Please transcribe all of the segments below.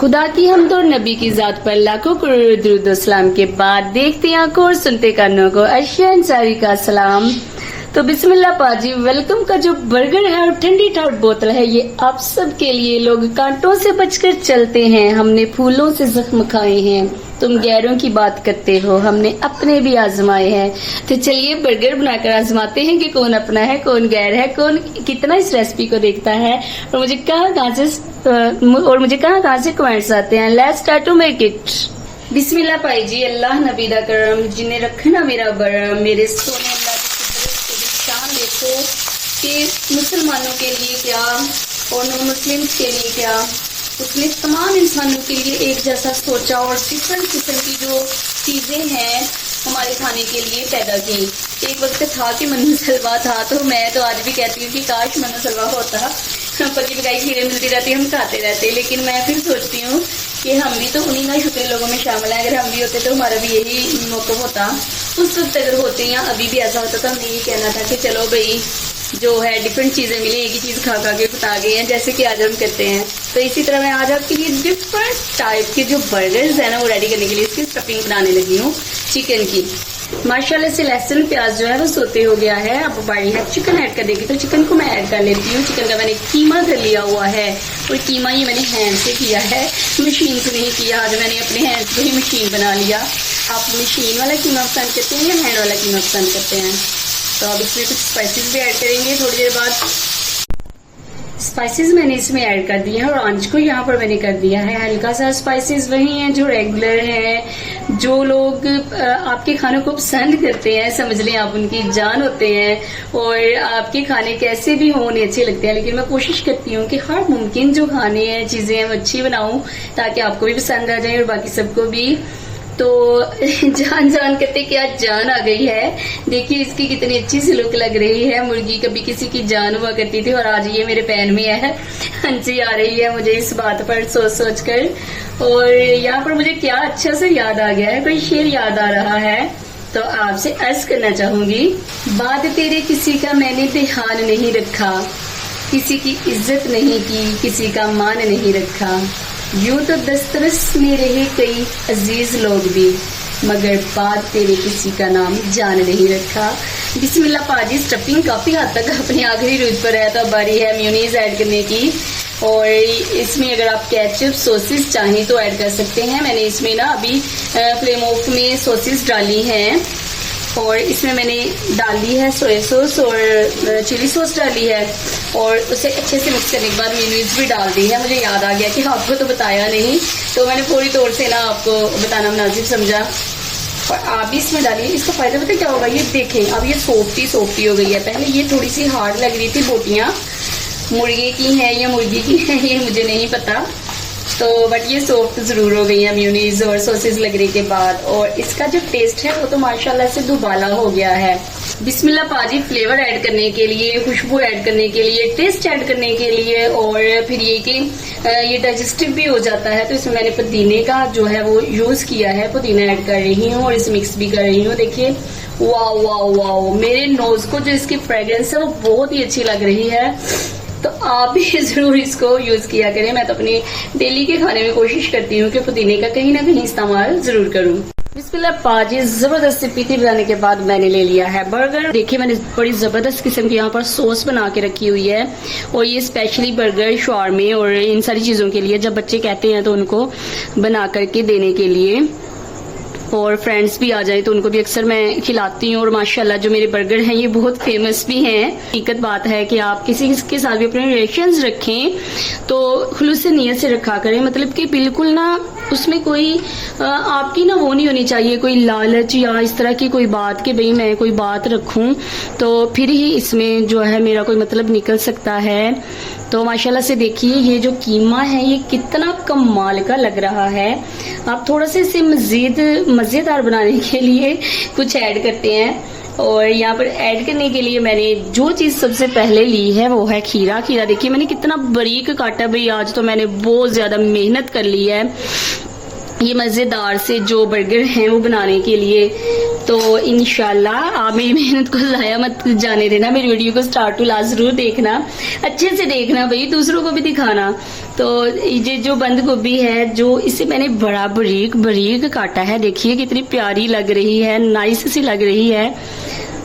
खुदा की हमद और नबी की जात पर लाखों करोड़ दुरूद और सलाम के बाद देखते आंखों और सुनते कानों को अर्शियन सारी का सलाम। तो बिस्मिल्लाह पाजी, वेलकम का जो बर्गर है और ठंडी ठाउट बोतल है ये आप सब के लिए। लोग कांटों से बचकर चलते हैं, हमने फूलों से जख्म खाए हैं। तुम गैरों की बात करते हो, हमने अपने भी आजमाए हैं। तो चलिए बर्गर बनाकर आजमाते हैं कि कौन अपना है कौन गैर है, कौन कितना इस रेसिपी को देखता है और मुझे कहाँ से कमेंट्स आते हैं। Let's start to make it. बिस्मिल्लाह पाई जी, अल्लाह नबी दा करम, जिन्हें रखना मेरा बरम। मेरे सोने अल्लाह की शान देखो कि मुसलमानों के लिए क्या और नॉन मुस्लिम के लिए क्या, उसने तमाम इंसानों के लिए एक जैसा सोचा और डिफरेंट किस्म की जो चीजें हैं हमारे खाने के लिए पैदा की। एक वक्त था कि मनु सलवा था, तो मैं तो आज भी कहती हूँ कि काश मनु सलवा होता, पकी पकाई खीरें मिलती रहती, हम खाते रहते। लेकिन मैं फिर सोचती हूँ कि हम भी तो उन्हीं ना शुक्र लोगों में शामिल है। अगर हम भी होते तो हमारा भी यही मौका होता। उस वक्त अगर होते या अभी भी ऐसा होता तो हमें यही कहना था कि चलो भाई जो है डिफरेंट चीजें मिले, एक ही चीज खा के बता गए हैं जैसे कि आज हम करते हैं। तो इसी तरह मैं आज आपके लिए डिफरेंट टाइप के जो बर्गर्स है ना वो रेडी करने के लिए इसकी स्टफिंग बनाने लगी हूँ चिकन की। माशाल्लाह से लहसुन प्याज जो है वो सोते हो गया है। अब बारी है चिकन ऐड करने की, तो चिकन को मैं ऐड कर लेती हूँ। चिकन का मैंने कीमा कर लिया हुआ है और कीमा ये मैंने हैंड से किया है, मशीन से नहीं किया। आज मैंने अपने हैंड से ही मशीन बना लिया। आप मशीन वाला कीमा पसंद करते हैं या हैंड वाला कीमा पसंद करते हैं? तो अब इसमें कुछ स्पाइसेस भी ऐड करेंगे थोड़ी देर बाद। स्पाइसेस मैंने इसमें ऐड कर दिए हैं और आंच को यहाँ पर मैंने कर दिया है हल्का सा। स्पाइसेस वही हैं जो रेगुलर हैं, जो लोग आपके खानों को पसंद करते हैं, समझ लें आप उनकी जान होते हैं। और आपके खाने कैसे भी हों उन्हें अच्छे लगते हैं, लेकिन मैं कोशिश करती हूँ कि हर मुमकिन जो खाने हैं चीजें हैं वो अच्छी बनाऊं ताकि आपको भी पसंद आ जाए और बाकी सबको भी। तो जान करते क्या जान आ गई है। देखिए इसकी कितनी अच्छी सी लुक लग रही है। मुर्गी कभी किसी की जान हुआ करती थी और आज ये मेरे पैन में है। हंसी आ रही है मुझे इस बात पर सोच कर। और यहाँ पर मुझे क्या अच्छा से याद आ गया है, कोई शेर याद आ रहा है तो आपसे अर्ज करना चाहूंगी। बाद तेरे किसी का मैंने ध्यान नहीं रखा, किसी की इज्जत नहीं की, किसी का मान नहीं रखा। यूं तो दस्तरस में रहे कई अजीज लोग भी, मगर बाद तेरे किसी का नाम जान नहीं रखा। बिस्मिल्लाह पाजी, स्टफिंग काफी हद तक अपनी आखिरी रूज पर है। तो बारी है मेयोनीज ऐड करने की और इसमें अगर आप केचप सॉसेस चाहें तो ऐड कर सकते हैं। मैंने इसमें ना अभी फ्लेम ऑफ में सॉसेस डाली हैं और इसमें मैंने डाली है सोया सॉस और चिली सॉस डाली है और उसे अच्छे से मिक्स करने के बाद मेयोनीज भी डाल दी है। मुझे याद आ गया कि आपको तो बताया नहीं, तो मैंने पूरी तौर से ना आपको बताना मुनासिब समझा। और आप भी इसमें डालिए। इसका फायदा पता क्या होगा, ये देखें अब ये सॉफ्टी हो गई है। पहले ये थोड़ी सी हार्ड लग रही थी बोटियां, मुर्गे की है या मुर्गी की है ये मुझे नहीं पता, तो बट ये सॉफ्ट जरूर हो गई है मेयोनीज और सॉसेस लगने के बाद। और इसका जो टेस्ट है वो तो माशाल्लाह से दुबाला हो गया है। बिस्मिल्लाह पाजी, फ्लेवर ऐड करने के लिए, खुशबू ऐड करने के लिए, टेस्ट ऐड करने के लिए और फिर ये कि ये डाइजेस्टिव भी हो जाता है, तो इसमें मैंने पुदीने का जो है वो यूज किया है। पुदीना ऐड कर रही हूँ और इसे मिक्स भी कर रही हूँ। देखिए वाओ वाओ वाओ, मेरे नोज को जो इसकी फ्रेग्रेंस है वो बहुत ही अच्छी लग रही है। तो आप भी जरूर इसको यूज किया करें। मैं तो अपने डेली के खाने में कोशिश करती हूँ कि पुदीने का कहीं ना कहीं इस्तेमाल जरूर करूँ। बिस्मिल्लाह पाजी, जबरदस्त सी पीती बनाने के बाद मैंने ले लिया है बर्गर। देखिए मैंने बड़ी जबरदस्त किस्म की यहाँ पर सॉस बना के रखी हुई है और ये स्पेशली बर्गर शॉर्मे और इन सारी चीजों के लिए, जब बच्चे कहते हैं तो उनको बना करके देने के लिए, और फ्रेंड्स भी आ जाए तो उनको भी अक्सर मैं खिलाती हूँ। और माशाल्लाह जो मेरे बर्गर हैं ये बहुत फेमस भी हैं। हकीकत बात है कि आप किसी के साथ भी अपने रिलेशंस रखें तो खुलूस से नीयत से रखा करें, मतलब कि बिल्कुल ना उसमें कोई आपकी ना वो नहीं होनी चाहिए कोई लालच या इस तरह की कोई बात कि भाई मैं कोई बात रखूं तो फिर ही इसमें जो है मेरा कोई मतलब निकल सकता है। तो माशाल्लाह से देखिए ये जो कीमा है ये कितना कमाल का लग रहा है। आप थोड़ा सा इसे मजीद मजेदार बनाने के लिए कुछ ऐड करते हैं और यहाँ पर ऐड करने के लिए मैंने जो चीज सबसे पहले ली है वो है खीरा। खीरा देखिए मैंने कितना बारीक काटा भाई, आज तो मैंने बहुत ज्यादा मेहनत कर ली है। ये मज़ेदार से जो बर्गर हैं वो बनाने के लिए। तो इंशाल्लाह आप मेरी मेहनत को ज़ाया मत जाने देना, मेरी वीडियो को स्टार्ट टू लास्ट जरूर देखना, अच्छे से देखना भाई, दूसरों को भी दिखाना। तो ये जो बंद गोभी है, जो इसे मैंने बड़ा बारीक बारीक काटा है, देखिए कितनी प्यारी लग रही है, नाइस सी लग रही है।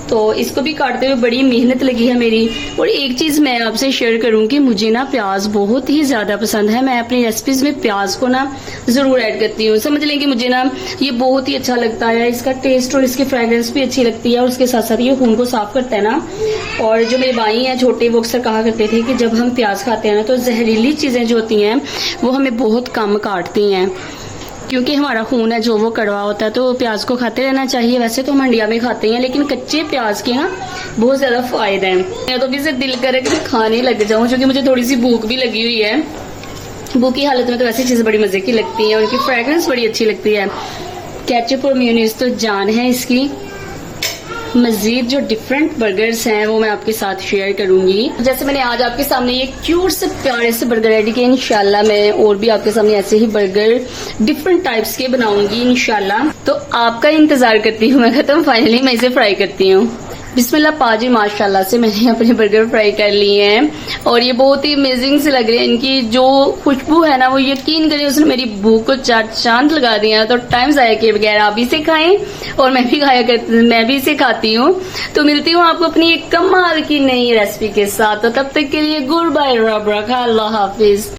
तो इसको भी काटते हुए बड़ी मेहनत लगी है मेरी। और एक चीज़ मैं आपसे शेयर करूं कि मुझे ना प्याज बहुत ही ज़्यादा पसंद है, मैं अपनी रेसिपीज़ में प्याज को ना ज़रूर ऐड करती हूँ। समझ लें कि मुझे ना ये बहुत ही अच्छा लगता है, इसका टेस्ट और इसकी फ्रेग्रेंस भी अच्छी लगती है, और उसके साथ साथ ये खून को साफ करता है ना। और जो मेरे भाई हैं छोटे, वो अक्सर कहा करते थे कि जब हम प्याज खाते हैं ना तो जहरीली चीज़ें जो होती हैं वो हमें बहुत कम काटती हैं, क्योंकि हमारा खून है जो वो कड़वा होता है, तो प्याज को खाते रहना चाहिए। वैसे तो हम इंडिया में खाते हैं, लेकिन कच्चे प्याज के ना बहुत ज्यादा फायदे हैं। मैं तो भी से दिल करे कि खाने लग जाऊं, क्योंकि मुझे थोड़ी सी भूख भी लगी हुई है। भूख की हालत में तो वैसी चीजें बड़ी मजे की लगती है, उनकी फ्रेग्रेंस बड़ी अच्छी लगती है। केचप और मेयोनीज तो जान है इसकी। मजीद जो डिफरेंट बर्गर्स हैं वो मैं आपके साथ शेयर करूंगी। जैसे मैंने आज आपके सामने ये क्यूट से प्यारे से बर्गर रेडी किए, इंशाल्लाह मैं और भी आपके सामने ऐसे ही बर्गर डिफरेंट टाइप्स के बनाऊंगी इंशाल्लाह। तो आपका इंतजार करती हूँ मैं। खत्म, फाइनली मैं इसे फ्राई करती हूँ। बिस्मिल्लाह पाजी, माशाल्लाह से मैंने अपने बर्गर फ्राई कर लिए हैं और ये बहुत ही अमेजिंग से लग रहे हैं। इनकी जो खुशबू है ना, वो यकीन करें उसने मेरी भूख को चार चांद लगा दिया। तो टाइम ज़ाया किए बगैर आप इसे खाएं और मैं भी इसे खाती हूँ। तो मिलती हूँ आपको अपनी एक कमाल की नई रेसिपी के साथ। तो तब तक के लिए गुड बाय, रब रखा, अल्लाह हाफिज।